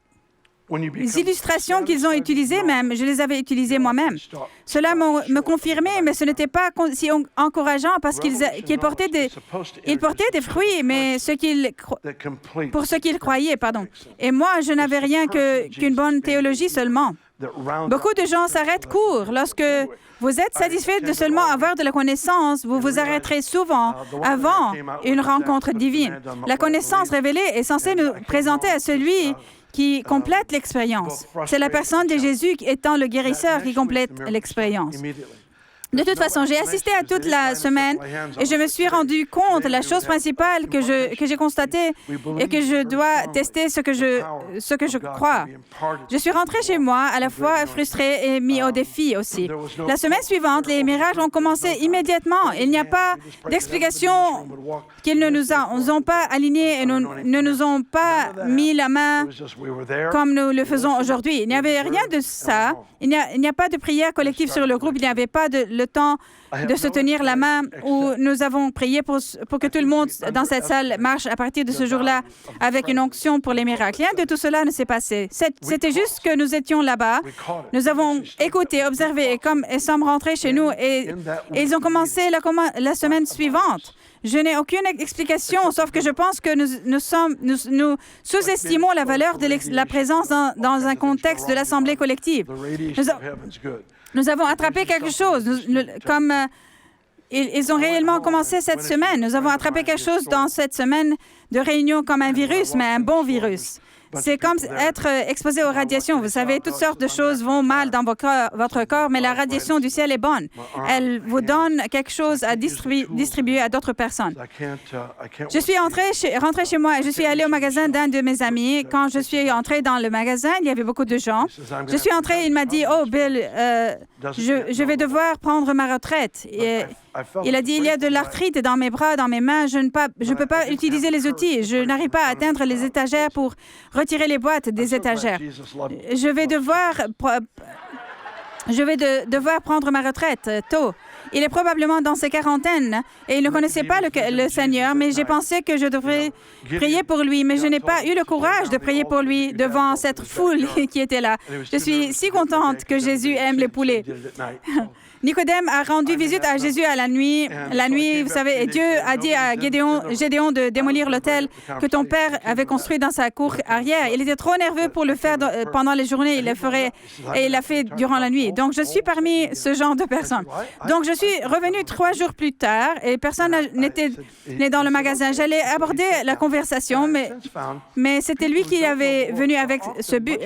illustrations qu'ils ont utilisées même, je les avais utilisées moi-même. Cela me confirmait, mais ce n'était pas si encourageant parce qu'ils portaient des fruits, mais pour ce qu'ils croyaient, pardon. Et moi, je n'avais rien qu'une bonne théologie seulement. Beaucoup de gens s'arrêtent court. Lorsque vous êtes satisfait de seulement avoir de la connaissance, vous vous arrêterez souvent avant une rencontre divine. La connaissance révélée est censée nous présenter à celui qui complète l'expérience. C'est la personne de Jésus étant le guérisseur qui complète l'expérience. De toute façon, j'ai assisté à toute la semaine et je me suis rendu compte, la chose principale que j'ai constatée est que je dois tester ce que je crois. Je suis rentrée chez moi à la fois frustrée et mis au défi aussi. La semaine suivante, les miracles ont commencé immédiatement. Il n'y a pas d'explication qu'ils ne nous ont pas alignés et ne nous ont pas mis la main comme nous le faisons aujourd'hui. Il n'y avait rien de ça. Il n'y a pas de prière collective sur le groupe. Il n'y avait pas le temps de se tenir la main où nous avons prié pour que tout le monde dans cette salle marche à partir de ce jour-là avec une onction pour les miracles. Rien de tout cela ne s'est passé. C'était juste que nous étions là-bas. Nous avons écouté, observé et sommes rentrés chez nous et ils ont commencé la semaine suivante. Je n'ai aucune explication, sauf que je pense que nous sous-estimons la valeur de la présence dans un contexte de l'Assemblée collective. Nous avons attrapé quelque chose, ils ont réellement commencé cette semaine. Nous avons attrapé quelque chose dans cette semaine de réunion comme un virus, mais un bon virus. C'est comme être exposé aux radiations. Vous savez, toutes sortes de choses vont mal dans votre corps, mais la radiation du ciel est bonne. Elle vous donne quelque chose à distribuer à d'autres personnes. Je suis rentrée chez moi et je suis allée au magasin d'un de mes amis. Quand je suis entrée dans le magasin, il y avait beaucoup de gens. Je suis entrée, il m'a dit, « Oh, Bill, je vais devoir prendre ma retraite. » Il a dit, il y a de l'arthrite dans mes bras, dans mes mains, je ne peux pas utiliser les outils, je n'arrive pas à atteindre les étagères pour retirer les boîtes des étagères. Je vais devoir prendre ma retraite tôt. Il est probablement dans ses quarantaines et il ne connaissait pas le Seigneur, mais j'ai pensé que je devrais prier pour lui, mais je n'ai pas eu le courage de prier pour lui devant cette foule qui était là. Je suis si contente que Jésus aime les poulets. Nicodème a rendu visite à Jésus à la nuit. La nuit, vous savez, et Dieu a dit à Gédéon de démolir l'autel que ton père avait construit dans sa cour arrière. Il était trop nerveux pour le faire pendant les journées. Il le ferait et il l'a fait durant la nuit. Donc, je suis parmi ce genre de personnes. Donc, je suis revenue 3 jours plus tard et personne n'était dans le magasin. J'allais aborder la conversation, mais c'était lui qui avait venu avec ce but.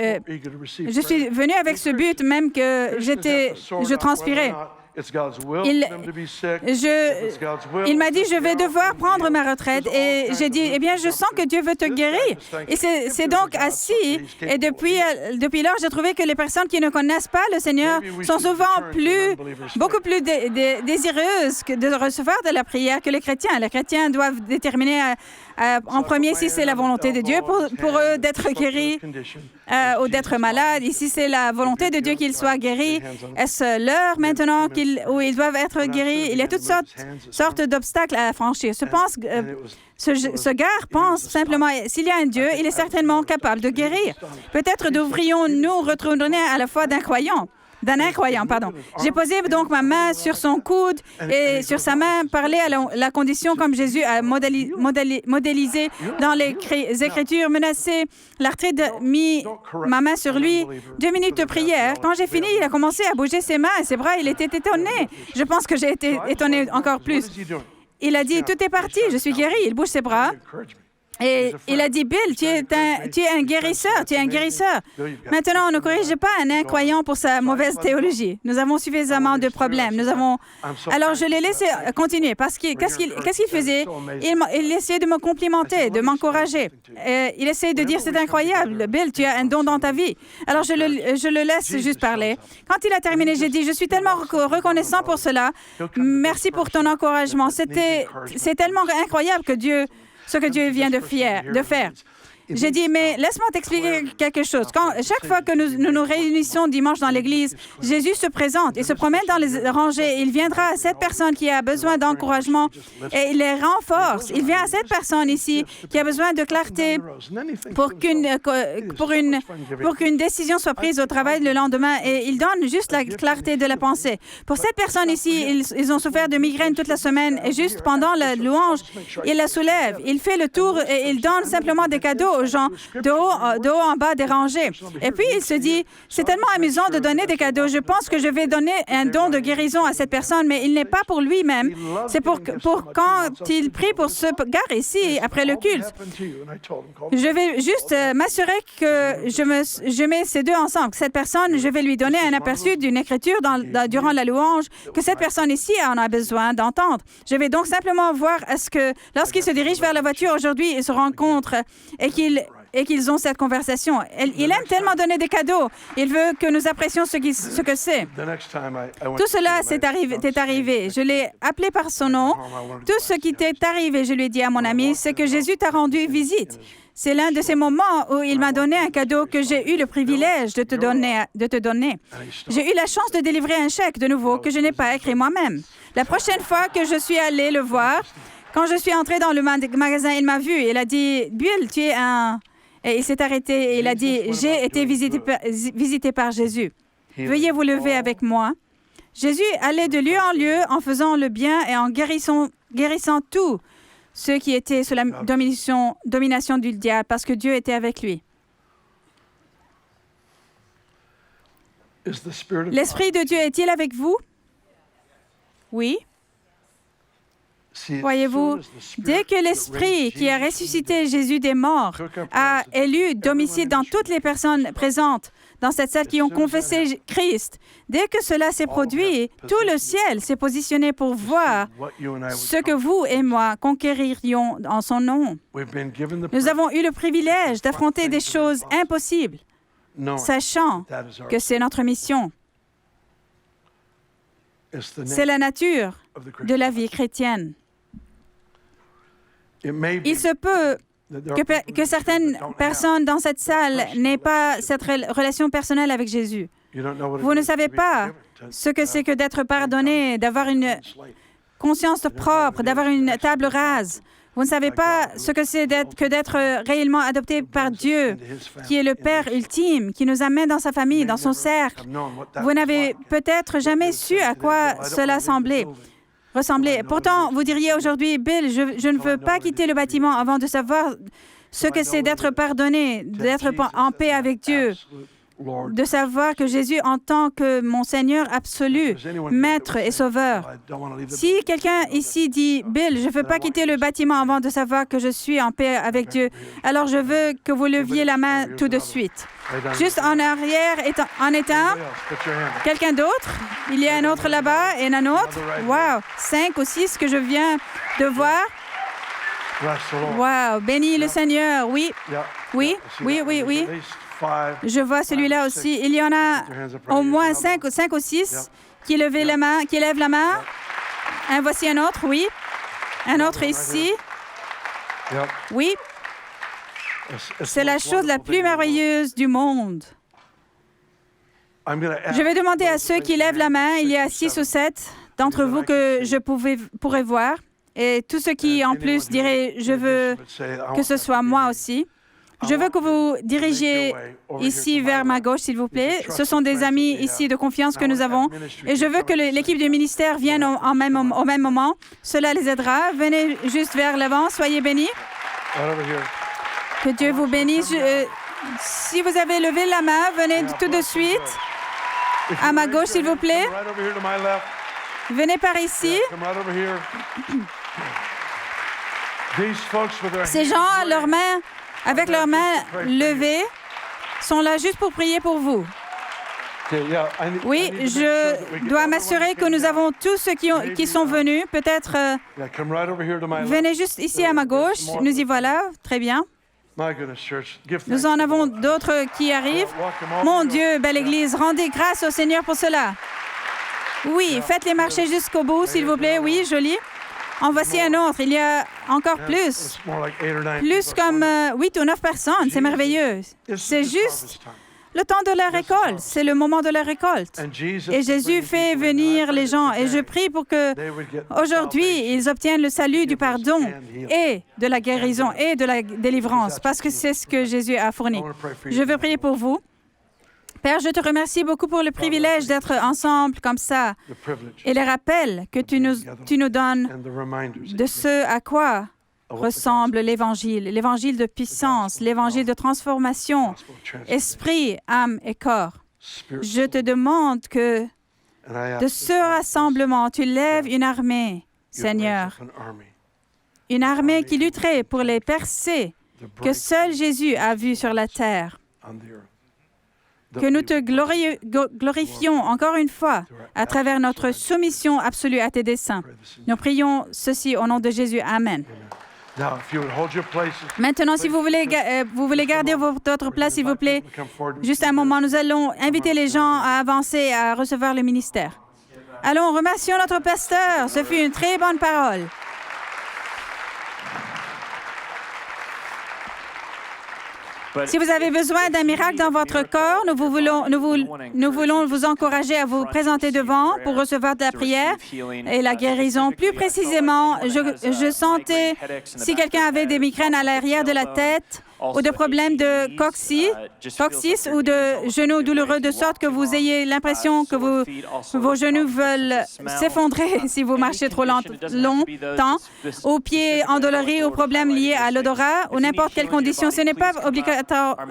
Je suis venue avec ce but, même que je transpirais. Il m'a dit, je vais devoir prendre ma retraite. Et j'ai dit, eh bien, je sens que Dieu veut te guérir. Et c'est donc assis. Et depuis lors, j'ai trouvé que les personnes qui ne connaissent pas le Seigneur sont souvent beaucoup plus désireuses de recevoir de la prière que les chrétiens. Les chrétiens doivent déterminer en premier si c'est la volonté de Dieu pour eux d'être guéris ou d'être malades. Et si c'est la volonté de Dieu qu'ils soient guéris, est-ce l'heure maintenant où ils doivent être guéris? Il y a toutes sortes d'obstacles à franchir. Ce gars pense simplement, s'il y a un Dieu, il est certainement capable de guérir. Peut-être devrions-nous retourner à la foi d'un incroyant, pardon. J'ai posé donc ma main sur son coude et sur sa main, parlé à la condition comme Jésus a modélisé dans les Écritures, menacé l'arthrite, mis ma main sur lui. 2 minutes de prière. Quand j'ai fini, il a commencé à bouger ses mains et ses bras. Il était étonné. Je pense que j'ai été étonné encore plus. Il a dit, tout est parti, je suis guéri. Il bouge ses bras. Et il a dit, Bill, tu es un guérisseur, tu es un guérisseur. Maintenant, on ne corrige pas un incroyant pour sa mauvaise théologie. Nous avons suffisamment de problèmes. Alors, je l'ai laissé continuer parce qu'est-ce qu'il faisait? Il essayait de me complimenter, de m'encourager. Il essayait de dire, c'est incroyable, Bill, tu as un don dans ta vie. Alors, je le laisse juste parler. Quand il a terminé, j'ai dit, je suis tellement reconnaissant pour cela. Merci pour ton encouragement. C'est tellement incroyable ce que Dieu vient de faire. J'ai dit, mais laisse-moi t'expliquer quelque chose. Chaque fois que nous nous réunissons dimanche dans l'Église, Jésus se présente. Il se promène dans les rangées. Il viendra à cette personne qui a besoin d'encouragement et il les renforce. Il vient à cette personne ici qui a besoin de clarté pour qu'une décision soit prise au travail le lendemain et il donne juste la clarté de la pensée. Pour cette personne ici, ils ont souffert de migraines toute la semaine et juste pendant la louange, il la soulève. Il fait le tour et il donne simplement des cadeaux aux gens de haut en bas dérangés. Et puis, il se dit, c'est tellement amusant de donner des cadeaux. Je pense que je vais donner un don de guérison à cette personne, mais il n'est pas pour lui-même. C'est pour quand il prie pour ce gars ici, après le culte. Je vais juste m'assurer que je mets ces deux ensemble. Cette personne, je vais lui donner un aperçu d'une écriture durant la louange que cette personne ici en a besoin d'entendre. Je vais donc simplement voir est-ce que, lorsqu'ils se dirigent vers la voiture aujourd'hui, ils se rencontrent et qu'ils ont cette conversation. Il aime tellement donner des cadeaux. Il veut que nous apprécions ce que c'est. Tout cela t'est arrivé. Je l'ai appelé par son nom. Tout ce qui t'est arrivé, je lui ai dit à mon ami, c'est que Jésus t'a rendu visite. C'est l'un de ces moments où il m'a donné un cadeau que j'ai eu le privilège de te donner. J'ai eu la chance de délivrer un chèque de nouveau que je n'ai pas écrit moi-même. La prochaine fois que je suis allée le voir, quand je suis entrée dans le magasin, il m'a vu. Il a dit, « Bill, tu es un... » Et il s'est arrêté et il a dit, « J'ai été visité par Jésus. Veuillez vous lever avec moi. » Jésus allait de lieu en lieu en faisant le bien et en guérissant tous ceux qui étaient sous la domination du diable, parce que Dieu était avec lui. L'Esprit de Dieu est-il avec vous? Oui. Voyez-vous, dès que l'Esprit qui a ressuscité Jésus des morts a élu domicile dans toutes les personnes présentes dans cette salle qui ont confessé Christ, dès que cela s'est produit, tout le ciel s'est positionné pour voir ce que vous et moi conquéririons en son nom. Nous avons eu le privilège d'affronter des choses impossibles, sachant que c'est notre mission. C'est la nature de la vie chrétienne. Il se peut que certaines personnes dans cette salle n'aient pas cette relation personnelle avec Jésus. Vous ne savez pas ce que c'est que d'être pardonné, d'avoir une conscience propre, d'avoir une table rase. Vous ne savez pas ce que c'est d'être réellement adopté par Dieu, qui est le Père ultime, qui nous amène dans sa famille, dans son cercle. Vous n'avez peut-être jamais su à quoi cela ressemblait. Pourtant, vous diriez aujourd'hui, Bill, je ne veux pas quitter le bâtiment avant de savoir ce que c'est d'être pardonné, d'être en paix avec Dieu, de savoir que Jésus en tant que mon Seigneur absolu, Maître et Sauveur. Si quelqu'un ici dit, Bill, je ne veux pas quitter le bâtiment avant de savoir que je suis en paix avec Dieu, alors je veux que vous leviez la main tout de suite. Juste en arrière, en état. Quelqu'un d'autre? Il y a un autre là-bas et un autre. Wow! 5 ou 6 que je viens de voir. Wow! Bénis le Seigneur. Oui. Oui. Je vois celui-là aussi. Il y en a au moins 5 ou 6 qui lèvent la main. Voici un autre, oui. Un autre ici. Oui. C'est la chose la plus merveilleuse du monde. Je vais demander à ceux qui lèvent la main, il y a 6 ou 7 d'entre vous que je pourrais voir. Et tous ceux qui, en plus, diraient, je veux que ce soit moi aussi. Je veux que vous dirigiez ici vers ma gauche, s'il vous plaît. Ce sont des amis ici de confiance que nous avons. Et je veux que l'équipe du ministère vienne au même moment. Cela les aidera. Venez juste vers l'avant. Soyez bénis. Que Dieu vous bénisse. Si vous avez levé la main, venez tout de suite à ma gauche, s'il vous plaît. Venez par ici. Ces gens, avec leurs mains levées, sont là juste pour prier pour vous. Oui, je dois m'assurer que nous avons tous ceux qui sont venus. Peut-être, venez juste ici à ma gauche. Nous y voilà. Très bien. Nous en avons d'autres qui arrivent. Mon Dieu, belle Église, rendez grâce au Seigneur pour cela. Oui, faites-les marcher jusqu'au bout, s'il vous plaît. Oui, joli. En voici un autre. Il y a encore plus. Plus comme 8 ou 9 personnes. C'est merveilleux. C'est juste le temps de la récolte. C'est le moment de la récolte. Et Jésus fait venir les gens. Et je prie pour que aujourd'hui, ils obtiennent le salut du pardon et de la guérison et de la délivrance, parce que c'est ce que Jésus a fourni. Je veux prier pour vous. Père, je te remercie beaucoup pour le privilège d'être ensemble comme ça et les rappels que tu nous donnes de ce à quoi ressemble l'évangile de puissance, l'évangile de transformation, esprit, âme et corps. Je te demande que de ce rassemblement, tu lèves une armée, Seigneur, une armée qui lutterait pour les percées que seul Jésus a vues sur la terre. Que nous te glorifions encore une fois à travers notre soumission absolue à tes desseins. Nous prions ceci au nom de Jésus. Amen. Maintenant, si vous voulez garder votre place, s'il vous plaît, juste un moment, nous allons inviter les gens à avancer, à recevoir le ministère. Allons, remercions notre pasteur. Ce fut une très bonne parole. Si vous avez besoin d'un miracle dans votre corps, nous voulons vous encourager à vous présenter devant pour recevoir de la prière et la guérison. Plus précisément, je sentais, si quelqu'un avait des migraines à l'arrière de la tête ou de problèmes de coccyx ou de genoux douloureux, de sorte que vous ayez l'impression que vos genoux veulent s'effondrer si vous marchez trop longtemps, aux pieds endoloris, aux problèmes liés à l'odorat ou n'importe quelle condition. Ce n'est pas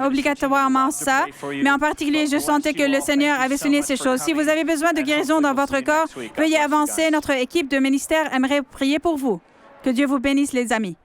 obligatoirement ça, mais en particulier, je sentais que le Seigneur avait souligné ces choses. Si vous avez besoin de guérison dans votre corps, veuillez avancer. Notre équipe de ministère aimerait prier pour vous. Que Dieu vous bénisse, les amis.